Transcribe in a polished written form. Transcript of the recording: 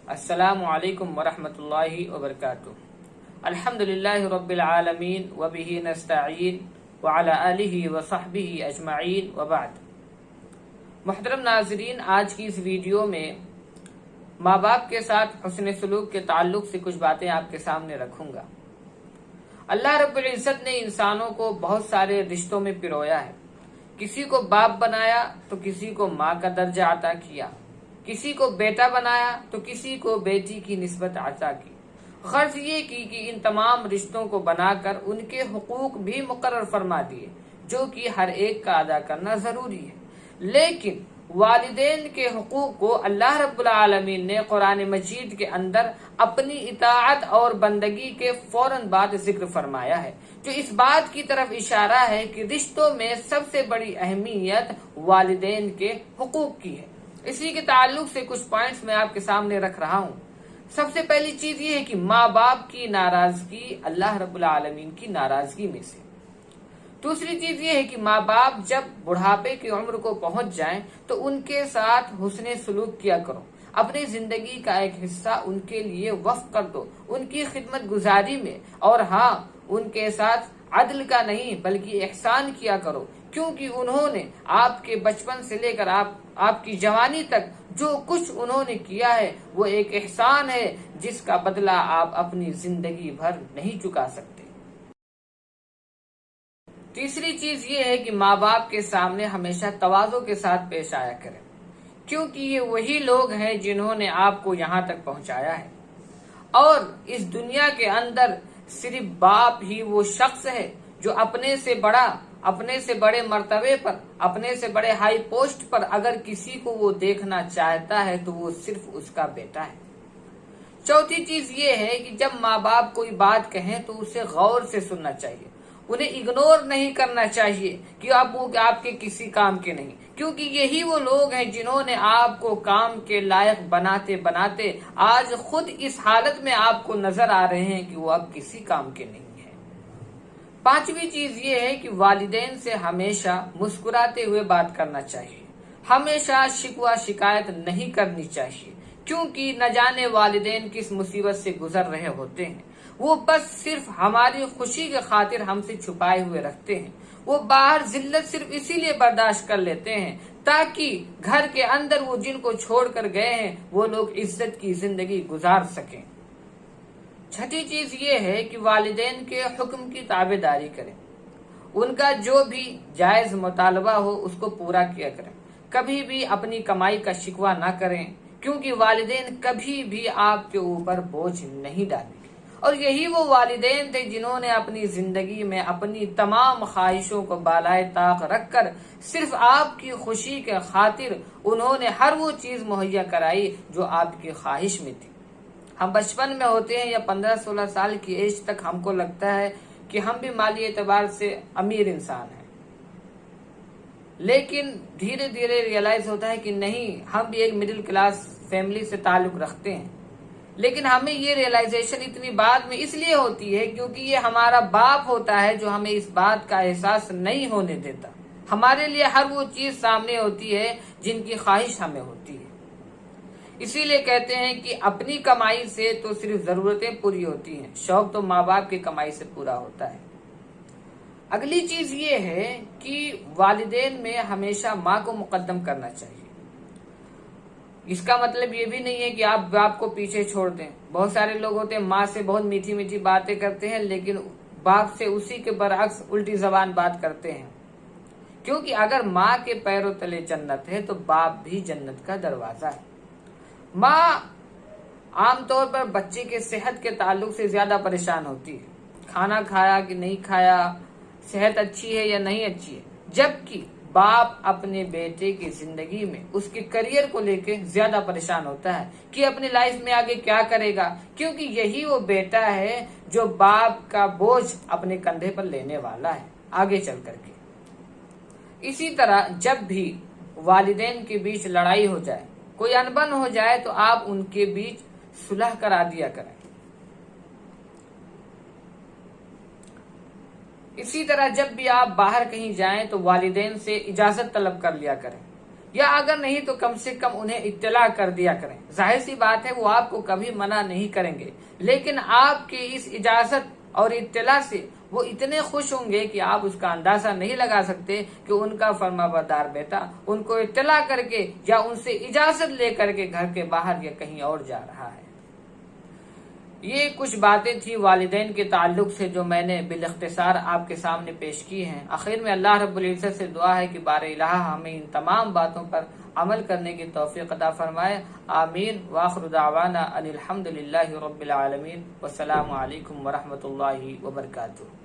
السلام علیکم ورحمۃ اللہ وبرکاتہ۔ الحمدللہ رب العالمین وبہ نستعین وعلی آلہ وصحبہ اجمعین وبعد۔ محترم ناظرین، آج کی اس ویڈیو میں ماں باپ کے ساتھ حسن سلوک کے تعلق سے کچھ باتیں آپ کے سامنے رکھوں گا۔ اللہ رب العزت نے انسانوں کو بہت سارے رشتوں میں پرویا ہے۔ کسی کو باپ بنایا تو کسی کو ماں کا درجہ عطا کیا، کسی کو بیٹا بنایا تو کسی کو بیٹی کی نسبت عطا کی۔ غرض یہ کی کہ ان تمام رشتوں کو بنا کر ان کے حقوق بھی مقرر فرما دیے، جو کہ ہر ایک کا ادا کرنا ضروری ہے۔ لیکن والدین کے حقوق کو اللہ رب العالمین نے قرآن مجید کے اندر اپنی اطاعت اور بندگی کے فوراً بعد ذکر فرمایا ہے، جو اس بات کی طرف اشارہ ہے کہ رشتوں میں سب سے بڑی اہمیت والدین کے حقوق کی ہے۔ اسی کے تعلق سے کچھ پوائنٹس میں آپ کے سامنے رکھ رہا ہوں۔ سب سے پہلی چیز یہ ہے کہ ماں باپ کی ناراضگی اللہ رب العالمین کی ناراضگی میں سے۔ دوسری چیز یہ ہے کہ ماں باپ جب بڑھاپے کی عمر کو پہنچ جائیں تو ان کے ساتھ حسن سلوک کیا کرو، اپنی زندگی کا ایک حصہ ان کے لیے وقف کر دو، ان کی خدمت گزاری میں، اور ہاں، ان کے ساتھ عدل کا نہیں بلکہ احسان کیا کرو، کیونکہ انہوں نے آپ کے بچپن سے لے کر آپ کی جوانی تک جو کچھ انہوں نے کیا ہے وہ ایک احسان ہے جس کا بدلہ آپ اپنی زندگی بھر نہیں چکا سکتے۔ تیسری چیز یہ ہے کہ ماں باپ کے سامنے ہمیشہ تواضع کے ساتھ پیش آیا کریں، کیونکہ یہ وہی لوگ ہیں جنہوں نے آپ کو یہاں تک پہنچایا ہے، اور اس دنیا کے اندر صرف باپ ہی وہ شخص ہے جو اپنے سے بڑے مرتبے پر، اپنے سے بڑے ہائی پوسٹ پر اگر کسی کو وہ دیکھنا چاہتا ہے تو وہ صرف اس کا بیٹا ہے۔ چوتھی چیز یہ ہے کہ جب ماں باپ کوئی بات کہیں تو اسے غور سے سننا چاہیے، انہیں اگنور نہیں کرنا چاہیے کہ وہ آپ کے کسی کام کے نہیں، کیونکہ یہی وہ لوگ ہیں جنہوں نے آپ کو کام کے لائق بناتے بناتے آج خود اس حالت میں آپ کو نظر آ رہے ہیں کہ وہ اب کسی کام کے نہیں ہیں۔ پانچویں چیز یہ ہے کہ والدین سے ہمیشہ مسکراتے ہوئے بات کرنا چاہیے، ہمیشہ شکوہ شکایت نہیں کرنی چاہیے، کیونکہ نہ جانے والدین کس مصیبت سے گزر رہے ہوتے ہیں۔ وہ بس صرف ہماری خوشی کے خاطر ہم سے چھپائے ہوئے رکھتے ہیں، وہ باہر ذلت صرف اسی لیے برداشت کر لیتے ہیں تاکہ گھر کے اندر وہ جن کو چھوڑ کر گئے ہیں وہ لوگ عزت کی زندگی گزار سکیں۔ چھٹی چیز یہ ہے کہ والدین کے حکم کی تابع داری کریں، ان کا جو بھی جائز مطالبہ ہو اس کو پورا کیا کریں، کبھی بھی اپنی کمائی کا شکوہ نہ کریں، کیونکہ والدین کبھی بھی آپ کے اوپر بوجھ نہیں ڈالیں گے، اور یہی وہ والدین تھے جنہوں نے اپنی زندگی میں اپنی تمام خواہشوں کو بالائے طاق رکھ کر صرف آپ کی خوشی کے خاطر انہوں نے ہر وہ چیز مہیا کرائی جو آپ کی خواہش میں تھی۔ ہم بچپن میں ہوتے ہیں یا 15-16 سال کی ایج تک ہم کو لگتا ہے کہ ہم بھی مالی اعتبار سے امیر انسان ہیں، لیکن دھیرے دھیرے ریئلائز ہوتا ہے کہ نہیں، ہم بھی ایک مڈل کلاس فیملی سے تعلق رکھتے ہیں، لیکن ہمیں یہ ریئلائزیشن اتنی بعد میں اس لیے ہوتی ہے کیونکہ یہ ہمارا باپ ہوتا ہے جو ہمیں اس بات کا احساس نہیں ہونے دیتا۔ ہمارے لیے ہر وہ چیز سامنے ہوتی ہے جن کی خواہش ہمیں ہوتی ہے۔ اسی لیے کہتے ہیں کہ اپنی کمائی سے تو صرف ضرورتیں پوری ہوتی ہیں، شوق تو ماں باپ کی کمائی سے پورا ہوتا ہے۔ اگلی چیز یہ ہے کہ والدین میں ہمیشہ ماں کو مقدم کرنا چاہیے۔ اس کا مطلب یہ بھی نہیں ہے کہ آپ باپ کو پیچھے چھوڑ دیں۔ بہت سارے لوگ ہوتے ہیں ماں سے بہت میٹھی میٹھی باتیں کرتے ہیں لیکن باپ سے اسی کے برعکس الٹی زبان بات کرتے ہیں، کیونکہ اگر ماں کے پیروں تلے جنت ہے تو باپ بھی جنت کا دروازہ ہے۔ ماں عام طور پر بچے کے صحت کے تعلق سے زیادہ پریشان ہوتی ہے، کھانا کھایا کہ نہیں کھایا، صحت اچھی ہے یا نہیں اچھی ہے، جبکہ باپ اپنے بیٹے کی زندگی میں اس کے کریئر کو لے کے زیادہ پریشان ہوتا ہے کہ اپنی لائف میں آگے کیا کرے گا، کیونکہ یہی وہ بیٹا ہے جو باپ کا بوجھ اپنے کندھے پر لینے والا ہے آگے چل کر کے۔ اسی طرح جب بھی والدین کے بیچ لڑائی ہو جائے، کوئی انبن ہو جائے تو آپ ان کے بیچ صلح کرا دیا کریں۔ اسی طرح جب بھی آپ باہر کہیں جائیں تو والدین سے اجازت طلب کر لیا کریں، یا اگر نہیں تو کم سے کم انہیں اطلاع کر دیا کریں۔ ظاہر سی بات ہے وہ آپ کو کبھی منع نہیں کریں گے، لیکن آپ کی اس اجازت اور اطلاع سے وہ اتنے خوش ہوں گے کہ آپ اس کا اندازہ نہیں لگا سکتے کہ ان کا فرما بردار بیٹا ان کو اطلاع کر کے یا ان سے اجازت لے کر کے گھر کے باہر یا کہیں اور جا رہا ہے۔ یہ کچھ باتیں تھی والدین کے تعلق سے جو میں نے بالاختصار آپ کے سامنے پیش کی ہیں۔ آخر میں اللہ رب العزت سے دعا ہے کہ بار الہ ہمیں ان تمام باتوں پر عمل کرنے کی توفیق عطا فرمائے، آمین۔ وآخر دعوانا ان الحمد للہ رب العالمین، والسلام علیکم ورحمۃ اللہ وبرکاتہ۔